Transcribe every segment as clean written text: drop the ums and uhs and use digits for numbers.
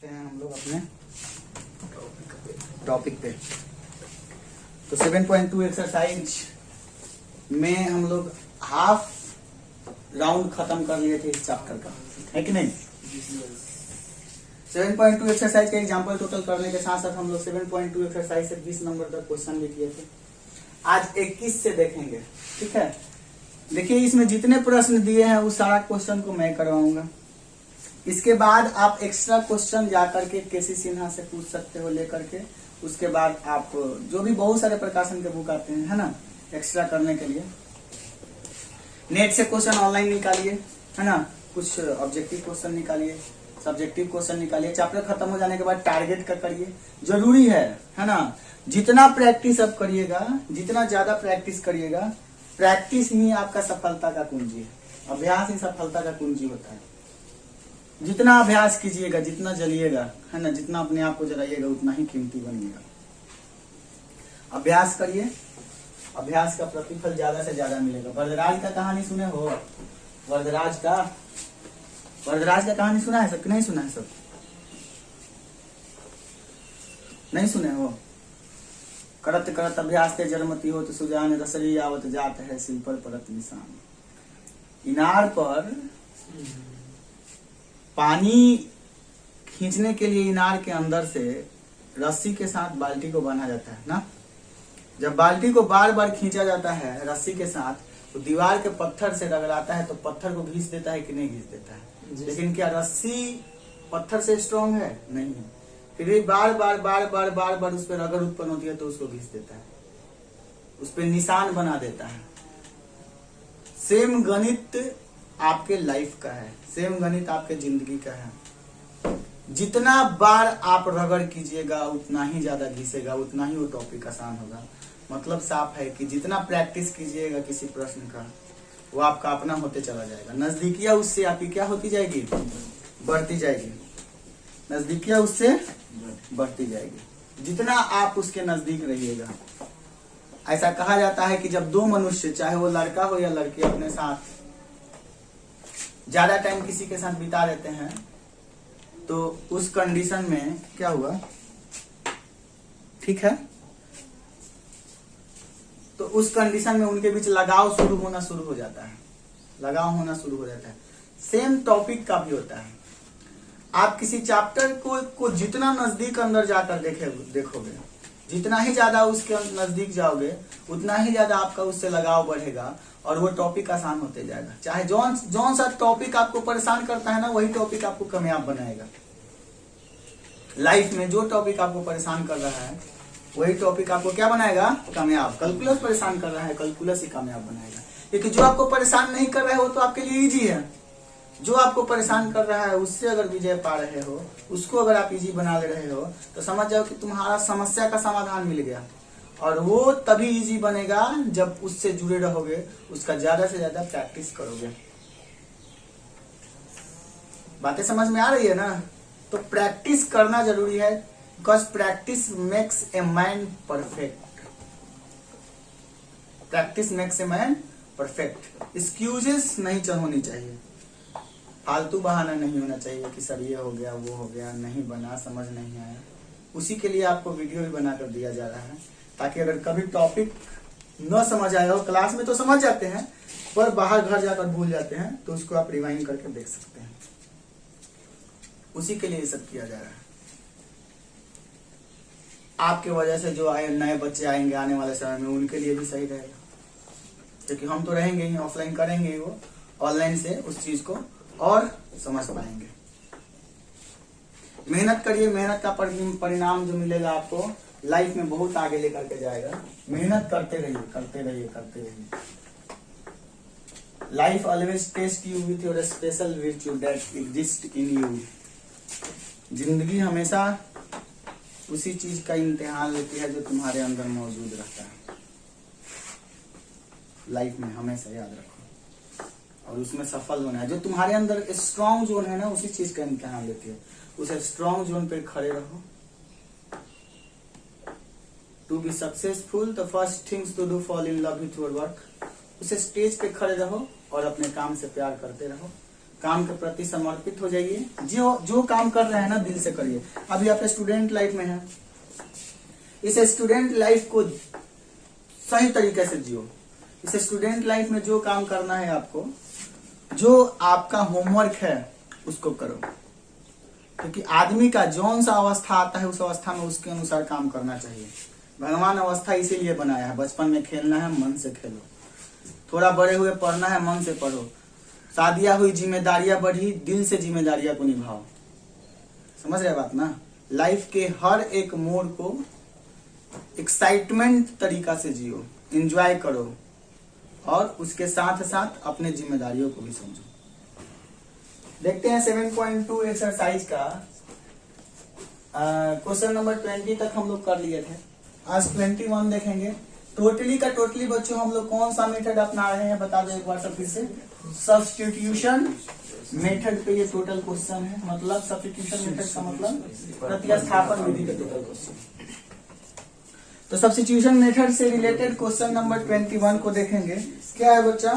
हैं हम लोग अपने टॉपिक पे। तो 7.2 एक्सरसाइज में हम लोग हाफ राउंड खत्म कर लिए थे इस चैप्टर का, है कि नहीं। 7.2 एक्सरसाइज का एग्जांपल टोटल करने के साथ साथ हम लोग 7.2 एक्सरसाइज से 20 नंबर तक क्वेश्चन भी किए थे। आज 21 से देखेंगे, ठीक है। देखिए इसमें जितने प्रश्न दिए हैं उस सारा क्वेश्चन को मैं करवाऊंगा। इसके बाद आप एक्स्ट्रा क्वेश्चन जाकर के केसी सिन्हा से पूछ सकते हो लेकर के। उसके बाद आप जो भी बहुत सारे प्रकाशन के बुक आते हैं, है ना, एक्स्ट्रा करने के लिए नेट से क्वेश्चन ऑनलाइन निकालिए, है ना। कुछ ऑब्जेक्टिव क्वेश्चन निकालिए, सब्जेक्टिव क्वेश्चन निकालिए। चैप्टर खत्म हो जाने के बाद टारगेट का करिए, जरूरी है ना। जितना प्रैक्टिस आप करिएगा, जितना ज्यादा प्रैक्टिस करिएगा, प्रैक्टिस ही आपका सफलता का कुंजी है। अभ्यास ही सफलता का कुंजी होता है। जितना अभ्यास कीजिएगा, जितना जलिएगा, है ना, जितना अपने आप को जलाइएगा उतना ही कीमती बनिएगा। अभ्यास करिए, अभ्यास का प्रतिफल ज्यादा से ज्यादा मिलेगा। वरदराज का कहानी सुने हो? वरदराज का कहानी सुना है सब कि नहीं सुना है? सब नहीं सुने हो? करत करत अभ्यास ते जरमती हो तो सुजान रसरी आवत जात है सिल पर परत निशान। इनार पर पानी खींचने के लिए इनार के अंदर से रस्सी के साथ बाल्टी को बांधा जाता है ना। जब बाल्टी को बार बार खींचा जाता है रस्सी के साथ, तो दीवार के पत्थर से रगड़ाता है तो पत्थर को घिस देता है कि नहीं घिस देता है? लेकिन क्या रस्सी पत्थर से स्ट्रांग है? नहीं है। फिर भी बार बार उस पर रगड़ उत्पन्न होती है तो उसको घिस देता है, उस पर निशान बना देता है। सेम गणित आपके लाइफ का है, सेम गणित आपके जिंदगी का है। जितना बार आप रगड़ कीजिएगा उतना ही ज्यादा घिसेगा, उतना ही वो टॉपिक आसान होगा। मतलब साफ है कि जितना प्रैक्टिस कीजिएगा किसी प्रश्न का, वो आपका अपना होते चला जाएगा। नजदीकियां उससे आपकी क्या होती जाएगी? बढ़ती जाएगी। नजदीकियां उससे बढ़ती जाएगी जितना आप उसके नजदीक रहिएगा। ऐसा कहा जाता है कि जब दो मनुष्य, चाहे वो लड़का हो या लड़की, अपने साथ ज्यादा टाइम किसी के साथ बिता देते हैं तो उस कंडीशन में क्या हुआ, ठीक है, तो उस कंडीशन में उनके बीच लगाव होना शुरू हो जाता है। लगाव होना शुरू हो जाता है। सेम टॉपिक का भी होता है। आप किसी चैप्टर को जितना नजदीक अंदर जाकर देखोगे, जितना ही ज्यादा उसके नजदीक जाओगे, उतना ही ज्यादा आपका उससे लगाव बढ़ेगा और वो टॉपिक आसान होते जाएगा। चाहे जौन सा टॉपिक आपको परेशान करता है ना, वही टॉपिक आपको कामयाब बनाएगा। लाइफ में जो टॉपिक आपको परेशान कर रहा है वही टॉपिक आपको क्या बनाएगा? कामयाब। कैलकुलस परेशान कर रहा है, कैलकुलस ही कामयाब बनाएगा। क्योंकि जो आपको परेशान नहीं कर रहा है वो तो आपके लिए इजी है। जो आपको परेशान कर रहा है उससे अगर विजय पा रहे हो, उसको अगर आप इजी बना ले रहे हो, तो समझ जाओ कि तुम्हारा समस्या का समाधान मिल गया। और वो तभी इजी बनेगा जब उससे जुड़े रहोगे, उसका ज्यादा से ज्यादा प्रैक्टिस करोगे। बातें समझ में आ रही है ना? तो प्रैक्टिस करना जरूरी है, because practice makes a man perfect. Practice makes a man perfect. Excuses नहीं होनी चाहिए, फालतू बहाना नहीं होना चाहिए कि सर ये हो गया, वो हो गया, नहीं बना, समझ नहीं आया। उसी के लिए आपको वीडियो भी बनाकर दिया जा रहा है, ताकि अगर कभी टॉपिक न समझ आया हो, क्लास में तो समझ जाते हैं पर बाहर घर जाकर भूल जाते हैं, तो उसको आप रिवाइंड करके देख सकते हैं। उसी के लिए ये सब किया जा रहा है। आपके वजह से जो नए बच्चे आएंगे आने वाले समय में, उनके लिए भी सही रहेगा। क्योंकि हम तो रहेंगे ही, ऑफलाइन करेंगे, वो ऑनलाइन से उस चीज को और समझ पाएंगे। मेहनत करिए, मेहनत का परिणाम जो मिलेगा आपको लाइफ में बहुत आगे लेकर के जाएगा। मेहनत करते रहिए, करते रहिए, करते रहिए। Life always test you with your special virtue that exist in you. जिंदगी हमेशा उसी चीज का इम्तिहान लेती है जो तुम्हारे अंदर मौजूद रहता है। लाइफ में हमेशा याद रखो, और उसमें सफल होना है। जो तुम्हारे अंदर स्ट्रॉन्ग जोन है ना, उसी चीज का इम्तिहान लेती है। उस स्ट्रॉन्ग जोन पे खड़े रहो। To be successful the first things to do fall in love with your work. उस स्टेज पे खड़े रहो और अपने काम से प्यार करते रहो। काम के प्रति समर्पित हो जाइए। जो काम कर रहे हैं ना दिल से करिए। अभी आप स्टूडेंट लाइफ में हैं, इस स्टूडेंट लाइफ को सही तरीके से जियो। इस स्टूडेंट लाइफ में जो काम करना है आपको, जो आपका होमवर्क है उसको करो, क्योंकि आदमी का जौन सा अवस्था आता है उस अवस्था में उसके अनुसार काम करना चाहिए। भगवान अवस्था इसीलिए बनाया है, बचपन में खेलना है मन से खेलो, थोड़ा बड़े हुए पढ़ना है मन से पढ़ो, शादियां हुई जिम्मेदारियां बढ़ी दिल से जिम्मेदारियां को निभाओ। समझ रहे बात ना? लाइफ के हर एक मोड़ को एक्साइटमेंट तरीका से जियो, एंजॉय करो और उसके साथ साथ अपने जिम्मेदारियों को भी समझो। देखते हैं 7.2 एक्सरसाइज का क्वेश्चन नंबर 20 तक हम लोग कर लिए थे। आज 21 देखेंगे। टोटली का टोटली बच्चों हम लोग कौन सा मेथड अपना रहे हैं बता दो एक बार सब फिर से। सब्स्टिट्यूशन मेथड पे ये टोटल क्वेश्चन है, मतलब सब्स्टिट्यूशन मेथड का मतलब प्रतिस्थापन विधि का टोटल क्वेश्चन। तो सब्स्टिट्यूशन मेथड से रिलेटेड क्वेश्चन नंबर 21 को देखेंगे। क्या है बच्चा?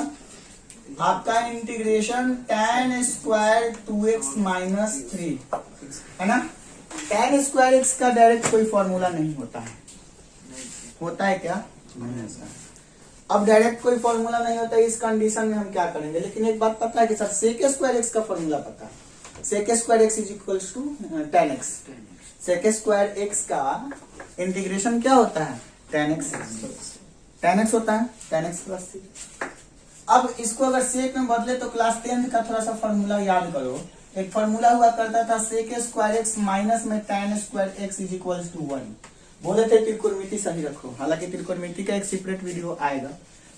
आपका integration tan square 2x minus 3 है ना। tan स्क्वायर x का डायरेक्ट कोई फॉर्मूला नहीं होता है। होता है क्या? नहीं होता। अब डायरेक्ट कोई फॉर्मूला नहीं होता, इस कंडीशन में हम क्या करेंगे? लेकिन एक बात पता है कि सर सेक स्क्वायर एक्स का फॉर्मूला पता है। Sec square x is equals to tan x। Sec square x का इंटीग्रेशन क्या होता है? tan x। tan x होता है tan x प्लस 3। अब इसको अगर सेक में बदले तो क्लास 10th का थोड़ा सा फॉर्मूला याद करो। एक फॉर्मूला हुआ करता था सेक स्क्वायर एक्स माइनस में tan square x is equals to 1। बोले थे त्रिकोणमिति सही रखो, हालांकि त्रिकोणमिति का एक सेपरेट वीडियो आएगा।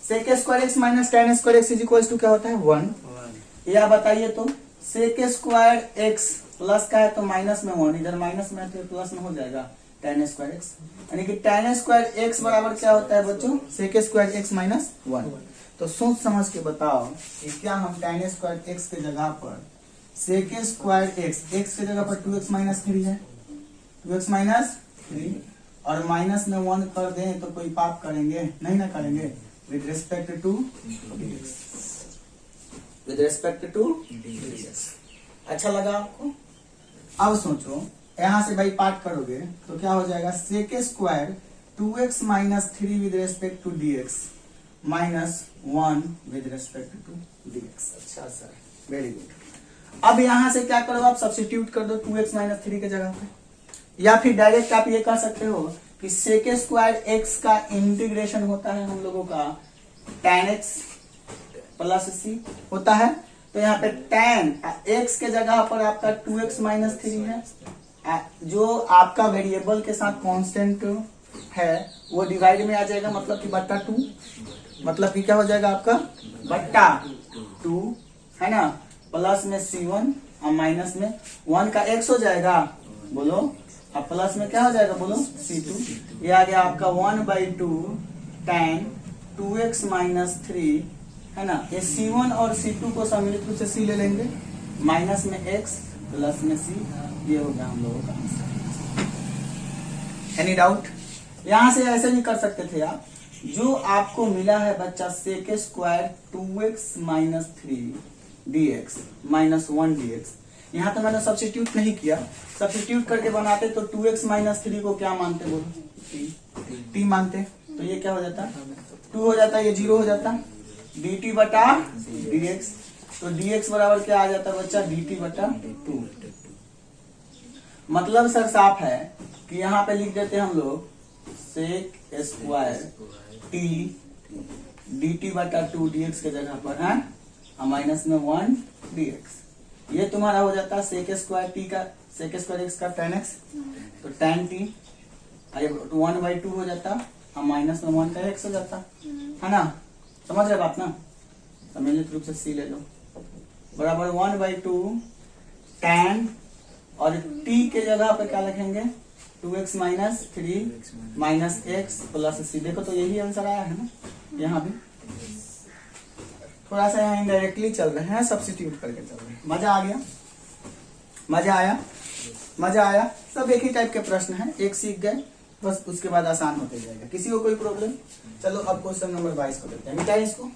Sec square x minus tan square x is equals to क्या होता है? 1। या बताइए तो सेक स्क्वायर एक्स प्लस का है तो माइनस में 1, इधर माइनस में है तो प्लस में हो जाएगा tan स्क्वायर एक्स, यानी कि tan स्क्वायर एक्स बराबर क्या होता है बच्चों? Sec square x minus 1। तो सोच समझ के बताओ कि क्या हम tan स्क्वायर एक्स के जगह पर सेक स्क्वायर एक्स के जगह पर 2x माइनस 3 है, 2x माइनस 3 और माइनस में 1 कर दें तो कोई पाप करेंगे? नहीं ना करेंगे। With respect to dx, with respect to dx। अच्छा लगा आपको? अब सोचो यहां से भाई पार्ट करोगे तो क्या हो जाएगा? Sec square 2x minus 3 with respect to dx minus 1 with respect to dx। अच्छा सर, वेरी गुड। अब यहां से क्या करो आप? सब्स्टिट्यूट कर दो 2x माइनस 3 के जगह पे, या फिर डायरेक्ट आप ये कह सकते हो कि सेक स्क्वायर एक्स का इंटीग्रेशन होता है हम लोगों का tan x प्लस c होता है। तो यहाँ पे tan x के जगह पर आपका 2x माइनस 3 है, जो आपका वेरिएबल के साथ कांस्टेंट है वो डिवाइड में आ जाएगा, मतलब कि बट्टा 2, मतलब कि क्या हो जाएगा आपका? बट्टा 2 है ना, प्लस में c1 और माइनस में 1 का x हो जाएगा बोलो, अब प्लस में क्या हो जाएगा बोलो? c2। ये आ गया आपका 1/2 tan 2x माइनस 3 है ना। ये c1 और c2 को सम्मिलित रूप से c ले लेंगे, माइनस में x प्लस में c, ये हो गया हम लोगों का आंसर। Any doubt? यहां से ऐसे भी कर सकते थे आप, जो आपको मिला है बच्चा sec square 2x minus 3 dx minus 1 dx, यहाँ तो मैंने सब्स्टिट्यूट नहीं किया। सब्स्टिट्यूट करके बनाते तो 2x माइनस 3 को क्या मानते बोलो? t मानते, तो ये क्या हो जाता? 2 हो जाता, ये 0 हो जाता, dt बटा dx। तो dx बराबर क्या आ जाता बच्चा? dt बटा 2। मतलब सर साफ है कि यहाँ पे लिख देते हम लोग सेक स्क्वायर t dt बटा 2 dx के जगह पर है और माइनस में 1 dx। ये तुम्हारा हो जाता है सेक स्क्वायर t का, सेक स्क्वायर x का tan x, तो tan t 1/2 हो जाता और माइनस में 1 का x हो जाता है ना। समझ रहे बात ना? सम्मिलित रूप से c ले लो, बराबर 1/2 tan और t के जगह पे क्या लिखेंगे? 2x minus 3 minus x plus c। देखो तो यही आंसर आया है ना। यहाँ भी थोड़ा सा यहाँ इनडायरेक्टली चल रहे हैं, सब्स्टिट्यूट करके चल रहे हैं। मजा आ गया? मजा आया? मजा आया? सब एक ही टाइप के प्रश्न हैं, एक सीख गए बस, उसके बाद आसान होते जाएगा। किसी को कोई प्रॉब्लम? चलो अब क्वेश्चन नंबर 22 को देखते हैं। मिटाएं इसको।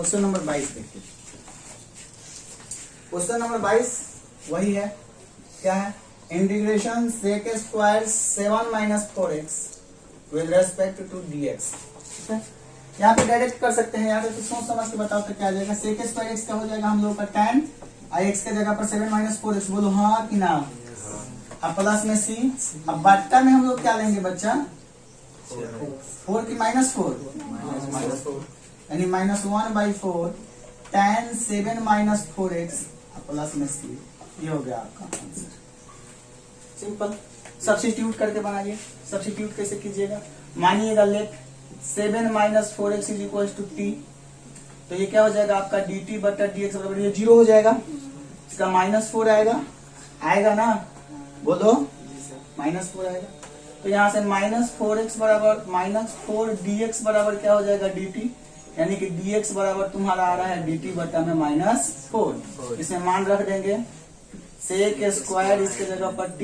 क्वेश्चन नंबर 22 देखिए। क्वेश्चन नंबर 22 वही है, क्या है, integration sec square 7 minus 4x with respect to dx। ठीक है, यहाँ पे डायरेक्ट कर सकते हैं, यहाँ पे तो सोच समझ के बताओ तो क्या आ जाएगा। सेक स्क्वायर x का हो जाएगा हम लोग का tan, x के जगह पर 7 माइनस 4x, बोलो हाँ कि ना। अब प्लस में c, अब बट्टा में हम लोग क्या लेंगे बच्चा, 4 की -4, यानी -1/4 tan 7 माइनस 4x प्लस में c, ये हो गया आपका आंसर। सिंपल, सब्स्टिट्यूट करके बनाइए। सब्स्टिट्यूट कैसे कीजिएगा, मानिएगा let 7 minus 4x is equal to t, तो ये क्या हो जाएगा आपका dt बटा dx बराबर, ये 0 हो जाएगा, इसका -4 आएगा ना, बोलो -4 आएगा। तो यहाँ से -4x बराबर -4 dx बराबर क्या हो जाएगा dt, यानी कि dx बराबर तुम्हारा आ रहा है dt बटा में -4। इसमें मान रख देंगे सेक स्क्वायर, इसके जगह पर t,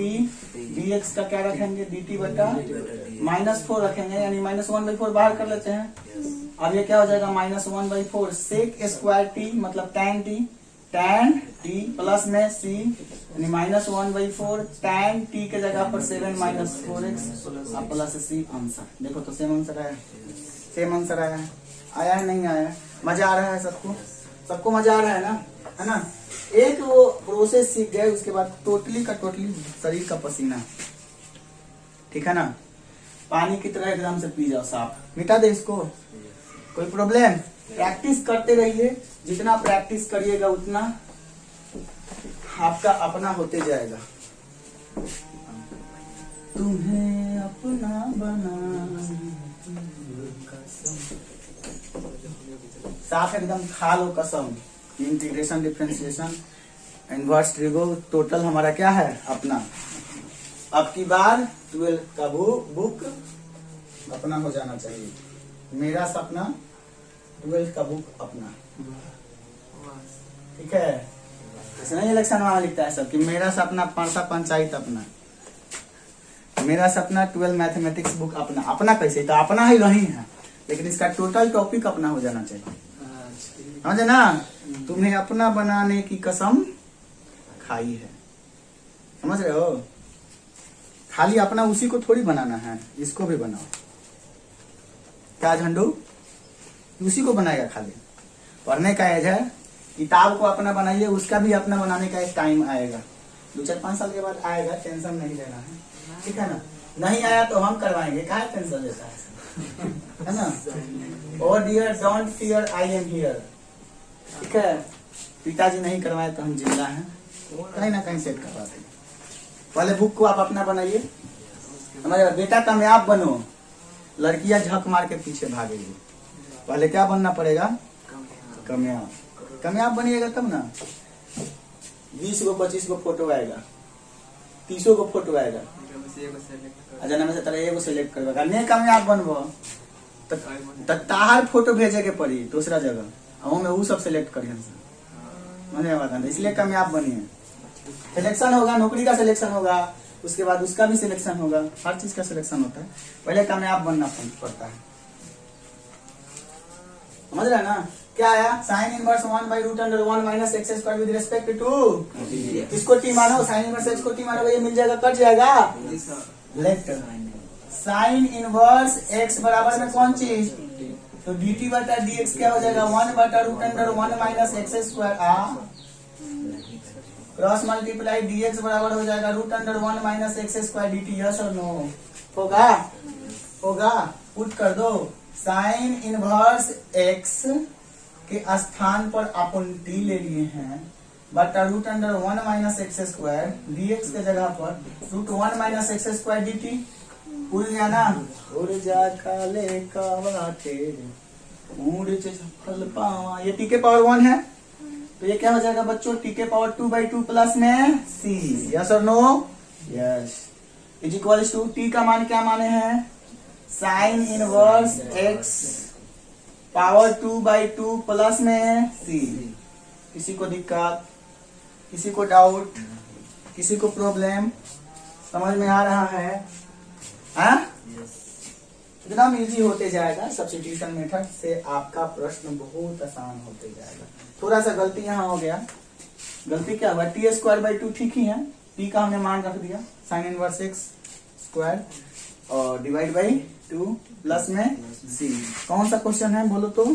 dx का क्या रखेंगे dt बटा -4 रखेंगे, यानी -1/4 बाहर कर लेते हैं। अब ये क्या हो जाएगा -1/4 सेक स्क्वायर t मतलब tan t प्लस में c, यानी -1/4 tan t के जगह पर 7 minus 4x plus c answer. देखो तो सेम आंसर आया, सेम आंसर आया है, आया है नहीं आया है, मजा आ रहा है सबको, सबको मजा आ रहा है ना, है ना। एक वो प्रोसेस सीख गए, उसके बाद टोटली का टोटली शरीर का पसीना, ठीक है ना, पानी की तरह एकदम से पी जाओ, साफ मिटा दे इसको, कोई प्रॉब्लम। प्रैक्टिस करते रहिए, जितना प्रैक्टिस करिएगा उतना आपका अपना होते जाएगा। तुम्हें अपना बना, साफ एकदम खा लो कसम। Integration, differentiation, inverse trigo total हमारा क्या है अपना। अब की बार 12 का बुक अपना हो जाना चाहिए। मेरा सपना 12 का बुक अपना, ठीक है। ऐसे नहीं इलेक्शन वाला लिखता है सब कि मेरा सपना पारसा पंचायत अपना, मेरा सपना 12 मैथमेटिक्स बुक अपना। अपना कैसे, तो अपना ही नहीं है, लेकिन इसका टोटल टॉपिक अपना हो जाना चाहिए, समझे ना। तुम्हें अपना बनाने की कसम खाई है, समझ रहे हो। खाली अपना उसी को थोड़ी बनाना है, इसको भी बनाओ। क्या झंडू, उसी को बनाएगा खाली। पढ़ने का एज है, किताब को अपना बनाइए, उसका भी अपना बनाने का एक टाइम आएगा, 2-4-5 साल के बाद आएगा, टेंशन नहीं लेना है, ठीक है ना। नहीं आया तो हम करवाएंगे, क्या टेंशन लेता है ना। Oh dear don't fear I am here, ठीक है। पिताजी नहीं करवाए तो हम जिंदा हैं, कहीं ना कहीं सेट करवा देंगे। पहले बुक को आप अपना बनाइए, हमारे बेटा कामयाब बनो, लड़कियां झक मार के पीछे भागेगी। पहले क्या बनना पड़ेगा, कामयाब। कामयाब बनिएगा तब ना 20 को 25 को फोटो आएगा, 30 को फोटो आएगा, अच्छा में से तरह एगो सेलेक्ट करवा नहीं कामयाब बनबो तो तार फोटो भेजे के पड़ी दूसरा जगह, में वो सब सिलेक्ट करिए, इसलिए कामयाब बनिए। सिलेक्शन होगा, नौकरी का सिलेक्शन होगा, उसके बाद उसका भी सिलेक्शन होगा, हर चीज का सिलेक्शन होता है, पहले कामयाब बनना पड़ता है, समझ रहे ना। क्या आया, sine inverse 1/√1 minus x square with respect to, इसको टी मानो, साइन इनवर्स एक्स को टी मानो, ये मिल जाएगा, कट जाएगा। लेट साइन इनवर्स एक्स बराबर में कौन चीज, तो dt बटा dx क्या हो जाएगा 1/√1 minus x square, cross multiply dx बराबर हो जाएगा √1 minus x square dt। Yes और नो, होगा होगा, पुट कर दो। साइन इनवर्स x के स्थान पर अपन t ले लिए हैं, बटा √1 माइनस एक्स स्क्वायर dx के जगह पर √1 माइनस एक्स स्क्वायर dt। उड़ गया ना, उड़ जा काले कावा तेरे उड़ फल पावा, ये t के पावर 1 है, तो ये क्या हो जाएगा बच्चों, t के पावर 2/2 प्लस में c। यस और no, yes, is equal to t का मान क्या माने हैं, sine inverse x power 2/2 plus में c। किसी को दिक्कत, किसी को डाउट, किसी को प्रॉब्लम, समझ में आ रहा है, हाँ? एकदम इजी होते जाएगा। सब्स्टिट्यूशन मेथड से आपका प्रश्न बहुत आसान होते जाएगा। थोड़ा सा गलती यहाँ हो गया। गलती क्या हुआ, टी स्क्वायर बाई 2 ठीक ही है, टी का हमने मान रख दिया साइन इनवर्स एक्स स्क्वायर और डिवाइड बाई 2 प्लस में सी। कौन सा क्वेश्चन है बोलो तो?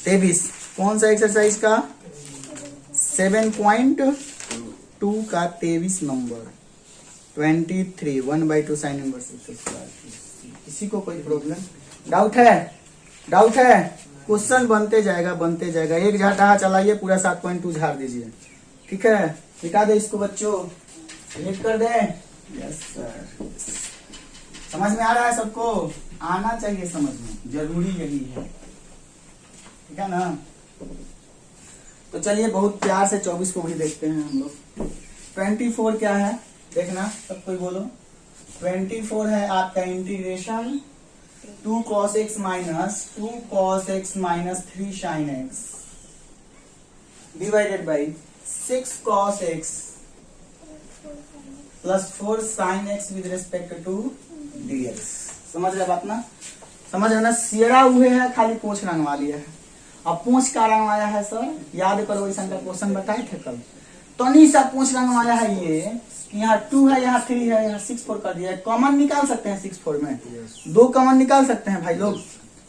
23। कौन सा एक्सरसाइज का? 7.2 का 23 number 23 1/2 sign inverse x square. किसी को कोई प्रॉब्लम डाउट है? डाउट है? क्वेश्चन बनते जाएगा। एक झाटा चलाइए, पूरा 7.2 झाड़ दीजिए। ठीक है, मिटा दे इसको बच्चों, डिलीट कर दे। Yes sir. समझ में आ रहा है सबको? आना चाहिए समझ में, जरूरी यही है। ठीक है ना? तो चलिए बहुत प्यार से 24 को भी देखते हैं हम लोग। 24 क्या है देखना, सब कोई बोलो। 24 है आपका integration 2 cos x minus 2 cos x minus 3 sin x divided by 6 cos x plus 4 sin x with respect to dx। समझ रहे बात ना? समझ रहे ना? सियरा हुए है, खाली पूछ रंगवा लिया है। अब पूछ का रंगवाया है सर, याद करो ऐसा का क्वेश्चन बताए थे कल। तो नहीं सा पूछ रंगवाया है ये कि यहाँ 2 है, यहाँ 3 है, यहाँ 6 4 कर दिया है। कॉमन निकाल सकते हैं 6 4 में, 2 कॉमन निकाल सकते हैं भाई लोग।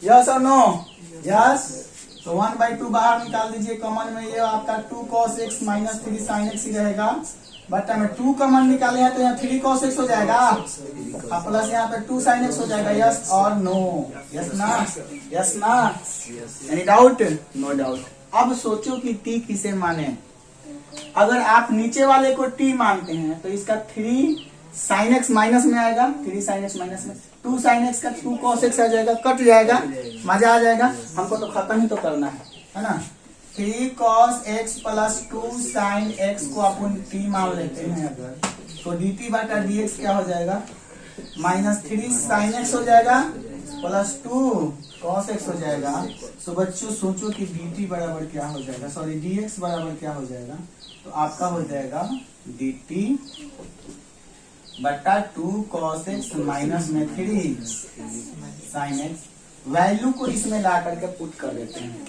यस और नो? यस। तो 1/2 बाहर निकाल दीजिए कॉमन में, ये आपका 2 cos x minus 3 sin x ही रहेगा। बट में 2 कॉमन निकाले हैं तो यहाँ 3 cos x हो जाएगा और प्लस यहाँ पे 2 sin x हो जाएगा। यस और नो? यस ना? यस ना? Any doubt? No doubt. अब सोचो कि t किसे माने। अगर आप नीचे वाले को t मानते हैं तो इसका 3 sin x माइनस में आएगा, 3 sin x माइनस में 2 sin x का 2 cos x आ जाएगा, कट जाएगा, मजा आ जाएगा। हमको तो खत्म ही तो करना है ना? 3 cos x plus 2 sin x को अपन t मान लेते हैं अगर, तो dt बटा dx क्या हो जाएगा? माइनस 3 sin x हो जाएगा प्लस 2 cos x हो जाएगा। तो बच्चों सोचो कि dt बराबर क्या हो जाएगा, सॉरी dx बराबर क्या हो जाएगा? तो आपका हो जाएगा dt बटा 2 cos x माइनस में 3 sin x। वैल्यू को इसमें ला करके पुट कर देते हैं,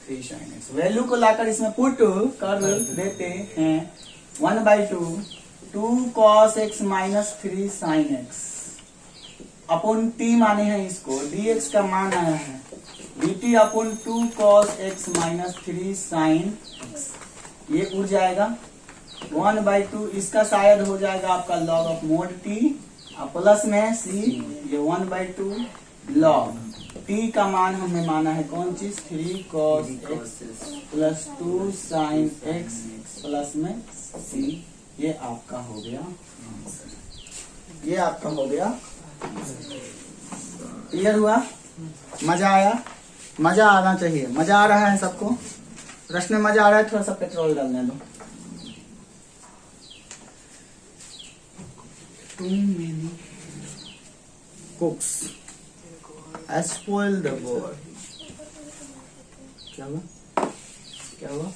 3 sin x वैल्यू को लाकर इसमें पुट कर देते हैं। 1/2 2 cos x minus 3 sin x अपन t माने हैं इसको, dx का मान आया है dt अपन 2 cos x minus 3 sin x। ये उड़ जाएगा 1/2, इसका शायद हो जाएगा आपका log of mode t plus में c, ये 1/2 log t का मान हमने माना है कौन चीज? 3 cos x plus 2 sin x plus में c। ये आपका हो गया, ये आपका हो गया। क्लियर हुआ? मजा आया? मजा आना चाहिए। मजा आ रहा है सबको? प्रश्न में मजा आ रहा है? थोड़ा सा पेट्रोल डालने दो। Too many cooks has spoiled the world। क्या हुआ? क्या हुआ?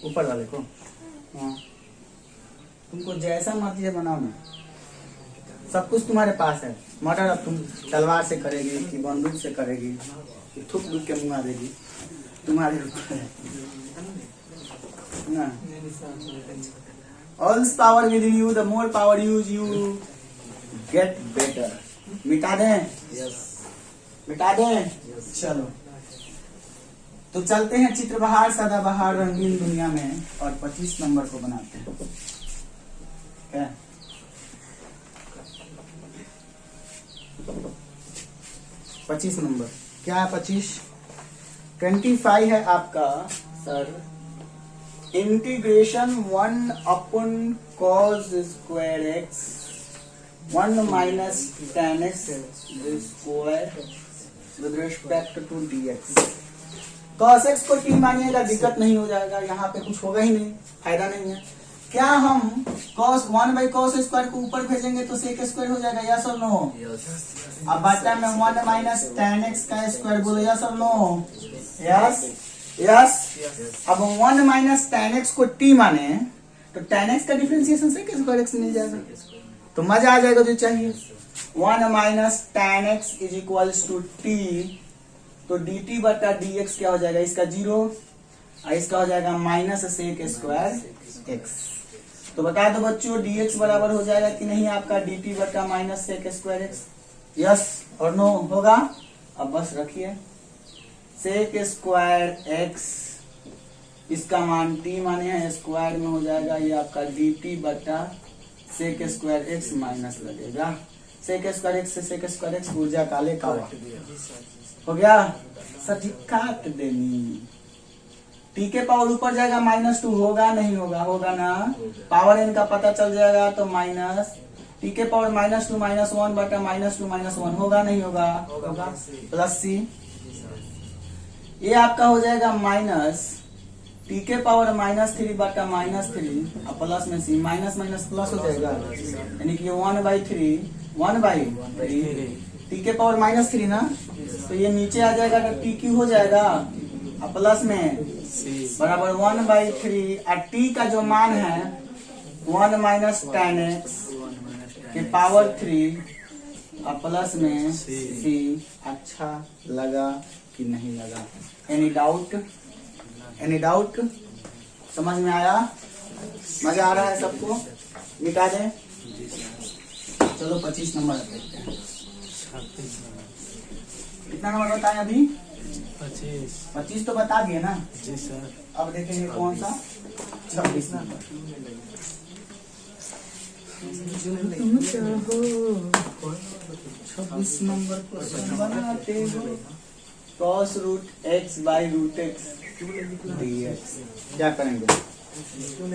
ऊपर वाले को? हाँ, तुमको जैसा मर्जी है बनाओ ना, सब कुछ तुम्हारे पास है। मर्डर अब तुम तलवार से करेगी कि बंदूक से करेगी कि थूक दूध के मुंह देगी, तुम्हारे ऊपर है ना। All power within you, the more power use you get better। मिटा दें? yes। मिटा दें? yes। चलो तो चलते हैं चित्रबहार सदाबहार रंगीन दुनिया में और 25 नंबर को बनाते हैं। क्या 25 नंबर क्या है? 25 है आपका sir integration 1 cos square x 1 minus tan x square with respect to dx। cos x को t मानिएगा, दिक्कत नहीं हो जाएगा, यहाँ पे कुछ होगा ही नहीं, फायदा नहीं है। क्या हम cos 1/cos स्क्वायर को ऊपर भेजेंगे तो sec स्क्वायर हो जाएगा? यस और नो? अब बटा में 1 माइनस tan x का स्क्वायर बोलो, यस और नो? Yes yes. अब 1 माइनस tan x को t माने तो tan x का डिफरेंशिएशन sec स्क्वायर x मिल जाएगा। तो मजा आ जाएगा जो चाहिए। 1 minus tan x is equals to t, तो dt बटा dx क्या हो जाएगा, इसका 0 और इसका हो जाएगा माइनस सेक स्क्वायर x। तो बता दो बच्चों dx बराबर हो जाएगा कि नहीं आपका dt बटा minus sec square x, yes और नो होगा। अब बस रखिए सेक स्क्वायर x, इसका मान t माने है स्क्वायर में हो जाएगा, ये आपका dt बटा सेक स्क्वायर x माइनस लगेगा सेक स्क्वायर x से सेक स्क्वायर x ऊर्जा काले का हो गया। सर काट देनी, t के पावर ऊपर जाएगा -2 होगा नहीं होगा, होगा ना, पावर n का पता चल जाएगा तो माइनस t के पावर -2 -1 बटा -2 -1 होगा नहीं होगा, होगा प्लस c, ये आपका हो जाएगा माइनस t के पावर -3 बटा -3 और प्लस में c, माइनस माइनस प्लस हो जाएगा, यानी कि 1/3 t के पावर -3 ना, तो ये नीचे आ जाएगा तो t क्यू हो जाएगा और प्लस में बराबर 1/3 और t का जो मान है 1 माइनस tan x के पावर 3 और प्लस में c। अच्छा लगा कि नहीं लगा, एनी डाउट, एनी डाउट, समझ में आया, मजा आ रहा है सबको, मिटा दें। चलो 25 नंबर देखते हैं, कितना नंबर बताएं अभी, 25 तो बता दिए ना जी सर। अब देखेंगे कौन सा 26 नंबर। तुम चाहो 26 नंबर क्वेश्चन बनाते हो, cos root x by root x dx, क्या करेंगे,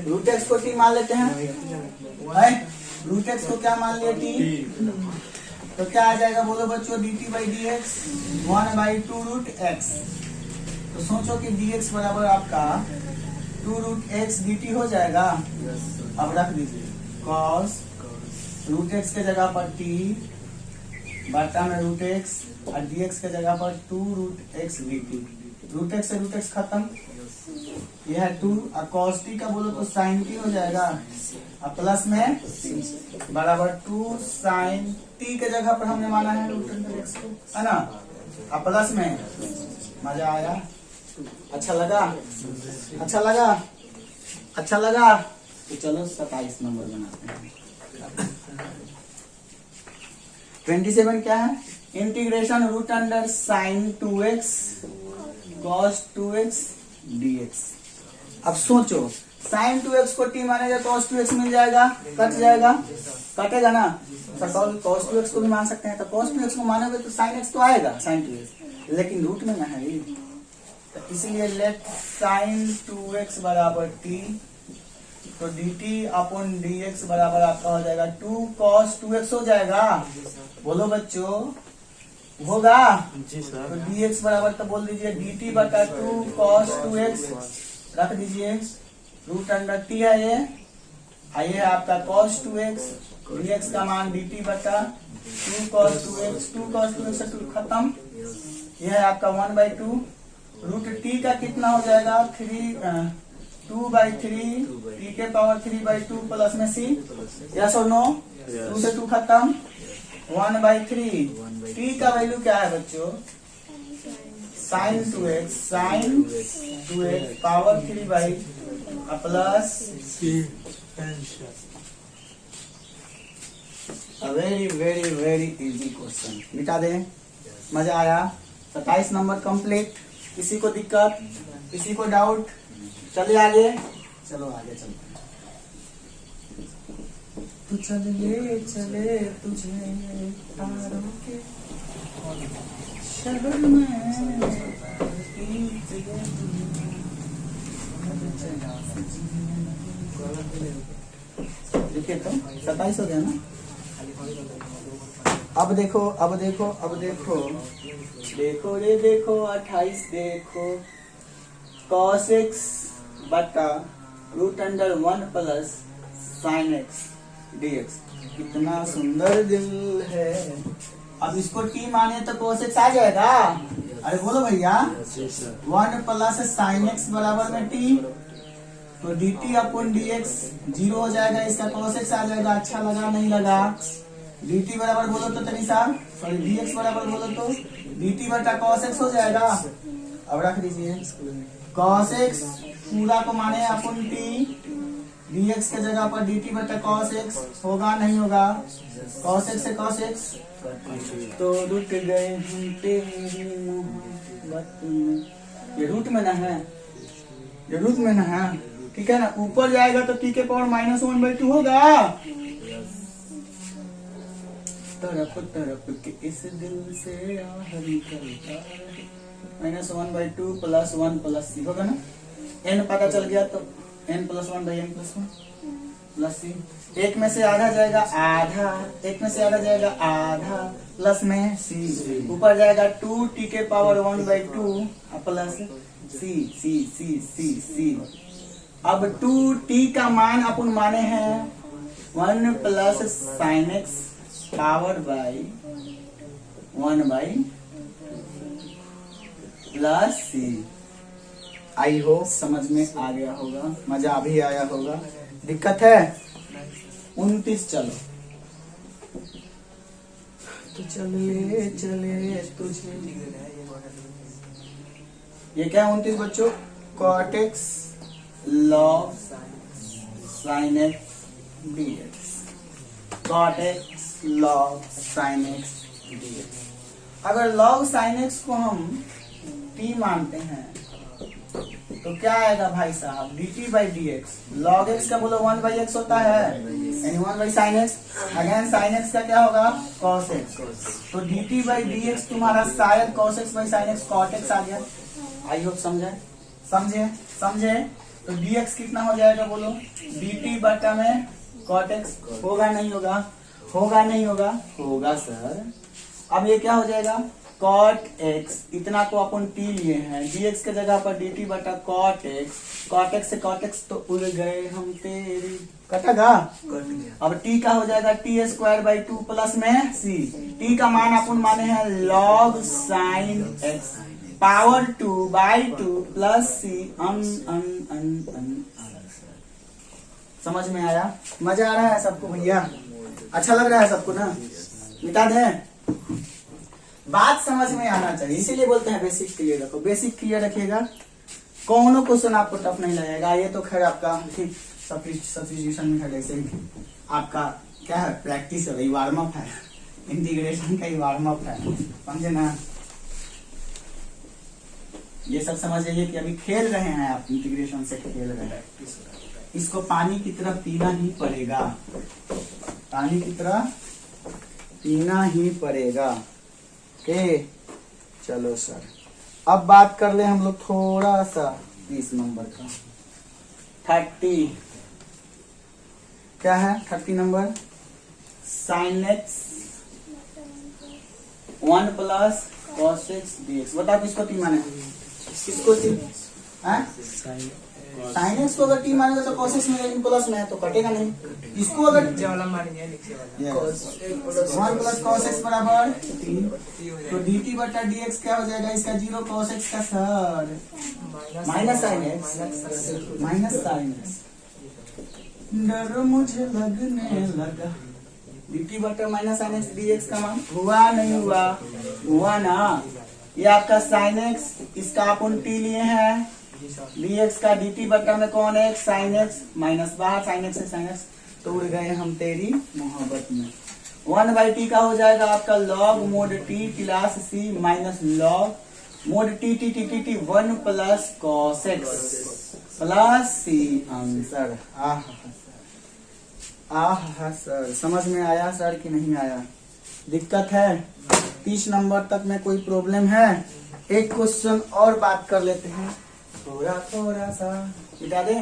रूट x को t मान लेते हैं, रूट x को क्या मान लिया t, तो क्या आ जाएगा बोलो बच्चों, dt by dx 1/2 root x, तो सोचो कि dx बराबर आपका 2 रूट x dt हो जाएगा। अब रख दीजिए cos रूट x के जगह पर t बटा में रूट x और dx के जगह पर 2 root x dt, root x से रूट x खत्म, यह है 2 और cos t का बोलो तो sin t हो जाएगा और प्लस में बराबर 2 sin t के जगह पर हमने माना है रूट अंडर x को, है ना, और प्लस में, मजा आया, अच्छा लगा, अच्छा लगा, अच्छा लगा, तो चलो 27 नंबर बनाते हैं। 27 क्या है, integration root under sine 2x cos 2x dx। अब सोचो साइन 2x को t मानेगा तो cos 2x मिल जाएगा, कट जाएगा, कटेगा ना, cos 2x को भी मान सकते हैं, तो cos 2x को मानोगे तो sin x तो आएगा, sin 2x, लेकिन रूट में ना है, तो इसलिए लेट sin 2x बराबर t, तो dt अपॉन dx बराबर आपका हो जाएगा 2 cos 2x हो जाएगा, बोलो बच्चों होगा जी सर। तो dx बराबर तो बोल दीजिए dt बटा 2 cos 2x, रख दीजिए रूट अंडर t है ये, आइए है आपका cos 2x, dx का मान dt बटा 2 cos 2x, 2 cos 2x से 2 खत्म, यह है आपका 1/2 रूट t का कितना हो जाएगा 2/3 t के पावर 3/2 प्लस में c, यस और नो, 2 से 2 खत्म, 1/3 t का वैल्यू क्या है बच्चों, sin 2x power 3 plus very very very easy question, मिटा दें, मजा आया। 27 नंबर कंप्लीट, किसी को दिक्कत, किसी को डाउट, चलिए आगे, चलो आगे चलते हैं। तू चले चले तुझे तारों के शहर में, देखिए तो 27 हो गया ना। अब देखो अब देखो अब देखो, देखो रे देखो 28 देखो, cos x बटा root under 1 plus sin x dx, कितना सुंदर दिल है। अब इसको t माने तो cos x आ जाएगा, अरे बोलो भैया 1 प्लस sin x बराबर में t, तो dt अपन dx जीरो हो जाएगा, इसका cos x आ जाएगा। अच्छा लगा नहीं लगा? dt बराबर बोलो तो तनिषा, सॉरी dx बराबर बोलो तो dt बटा cos x हो जाएगा। अब रख दीजिए cos x पूरा को माने अपन t, dx के जगह पर dt बटा cos x होगा नहीं होगा? cos x से cos x तो रुक गए हम तेरी मोहब्बत में। ये रूट में ना है, ये रूट में ना है, ठीक है ना? ऊपर जाएगा तो t के पावर -1/2 होगा। तरफ तरफ के इस दिल से आह निकलता है, -1/2 + 1 + c होगा ना? n पता चल गया तो n + 1/n + 1 + c। एक में से आधा जाएगा आधा, एक में से आधा जाएगा आधा, प्लस में c, ऊपर जाएगा 2t के पावर 1/2 प्लस c। अब 2t का मान अपन माने हैं 1 + sin x power by 1/2 plus c। I hope समझ में आ गया होगा, मजा भी आया होगा। दिक्कत है? 29 चलो तो चले चले तुझे। ये क्या है 29 बच्चों? cot x log sin x dx, cot x log sin x dx। अगर log sin x को हम t मानते हैं तो क्या आएगा भाई साहब? dt/dx log x का बोलो 1/x होता है, यानी 1/sin x। Again sin x का क्या होगा? cos x। तो dt/dx तुम्हारा शायद cos x/sin x cot x आ गया। आई होप समझे? तो dx कितना हो जाएगा बोलो? dt बटा में cot x होगा नहीं होगा? होगा सर। अब ये क्या हो जाएगा? cot x, इतना को अपन t लिए हैं, dx के जगह पर dt बटा cot x से cot x तो उड़ गए हम तेरी, कटेगा? अब t का हो जाएगा t²/2 प्लस में c। t का मान अपन माने हैं log sin x power 2/2 plus c समझ में आया? मजा आ रहा है सबको भैया? अच्छा लग रहा है सबको ना? मिटा दें? बात समझ में आना चाहिए, इसीलिए बोलते हैं बेसिक क्लियर रखो। बेसिक क्लियर रखिएगा, कौनो क्वेश्चन आपको टफ नहीं लगेगा। ये तो खैर आपका सब्स्टिट्यूशन में है, जैसे आपका क्या है, प्रैक्टिस है, वार्म अप है, इंटीग्रेशन का ही वार्म अप है, समझे ना? ये सब समझ जाइए कि अभी खेल रहे हैं आप, इंटीग्रेशन से खेल रहे हैं। इसको पानी की तरफ पीना ही पड़ेगा, पानी की तरह पीना ही पड़ेगा। ओके चलो सर, अब बात कर ले हम लोग थोड़ा सा 30 नंबर का। 30 क्या है? 30 number sin x 1 + cos x dx। बताओ किसको t माने? किसको t? sin x को अगर t मानेगा तो cos x में, लेकिन प्लस में है तो कटेगा नहीं। इसको अगर 1 + cos x बराबर t, तो dt बटा dx क्या हो जाएगा? इसका 0 cos x का सर -sin x। डर मुझे लगने लगा, dt बटा -sin x dx का मान हुआ नहीं हुआ ना? ये आपका sin x, इसका अपन t लिए हैं, dx का dt बटा में कौन है? sin x, माइनस बाहर sin x से sin x तो उड़ गए हम तेरी मोहब्बत में। 1/t का हो जाएगा आपका log mod t plus c minus log mod t 1 + cos x plus c answer. Sir समझ में आया सर कि नहीं आया? दिक्कत है? 30 नंबर तक में कोई प्रॉब्लम है? एक क्वेश्चन और बात कर लेते हैं, थोड़ा सा मिटा दे।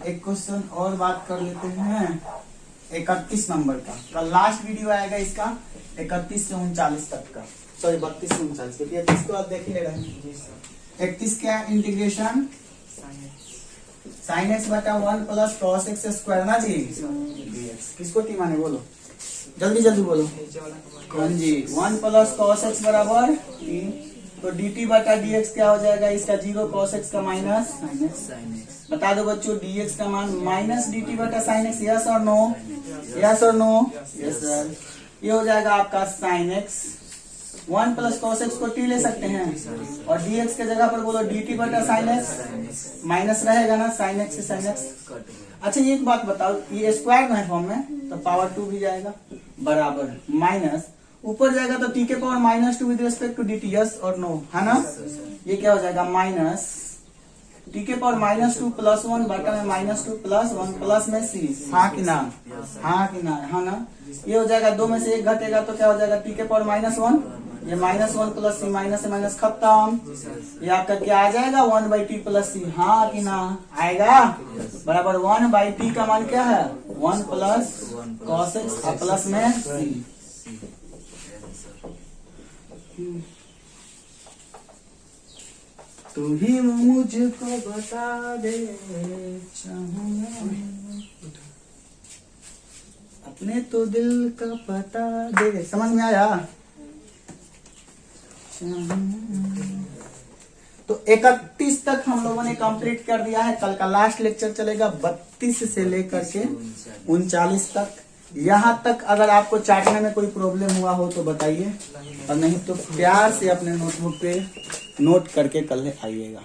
एक क्वेश्चन और बात कर लेते हैं 31 नंबर का। कल लास्ट वीडियो आएगा इसका 31 से 39 तक का, सॉरी 32 से 39, क्योंकि 31 को आप देख ही ले रहे हैं। 31 क्या? इंटीग्रेशन sin x बटा 1 + cos x स्क्वायर ना जी। किसको t माने बोलो, जल्दी बोलो। हाँ जी, 1 + cos x बराबर t, तो dt बटा dx क्या हो जाएगा? इसका 0 cos x का माइनस sin x। बता दो बच्चों, dx का मान माइनस dt बटा साइन एक्स, यस और नो, यस और नो, यस सर। ये हो जाएगा आपका sine x, 1 plus cos x को t ले सकते हैं, और dx के जगह पर बोलो dt बटा साइन एक्स, माइनस रहेगा ना साइन एक्स से साइन एक्स। अच्छा ये एक बात बताओ, ये स्क्वायर है फॉर्म में तो पावर 2 भी जाएगा, बराबर माइनस ऊपर जाएगा तो t के power minus 2 with respect to dt, yes और नो, है ना। ये क्या हो जाएगा माइनस t के पावर माइनस 2 प्लस 1 बटा में माइनस 2 प्लस 1 प्लस में c, हाँ कि ना, हाँ कि ना, हाँ ना। ये हो जाएगा 2 में से 1 घटेगा तो क्या हो जाएगा t के पावर माइनस 1, ये माइनस 1 प्लस सी, माइनस से माइनस खत्म, ये आपका क्या आ जाएगा 1/t प्लस सी, हाँ कि ना आएगा, बराबर 1/t का मान क्या है 1 प्लस कॉस एक्स प्लस में सी। तू ही मुझको बता दे अपने तो दिल का पता दे, समझ में आया। तो 31 तक हम लोगों ने कंप्लीट कर दिया है। कल का लास्ट लेक्चर चलेगा 32 से लेकर के 39 तक। यहाँ तक अगर आपको चाटने में कोई प्रॉब्लम हुआ हो तो बताइए, और नहीं तो प्यार से अपने नोटबुक पे नोट करके कल आइएगा।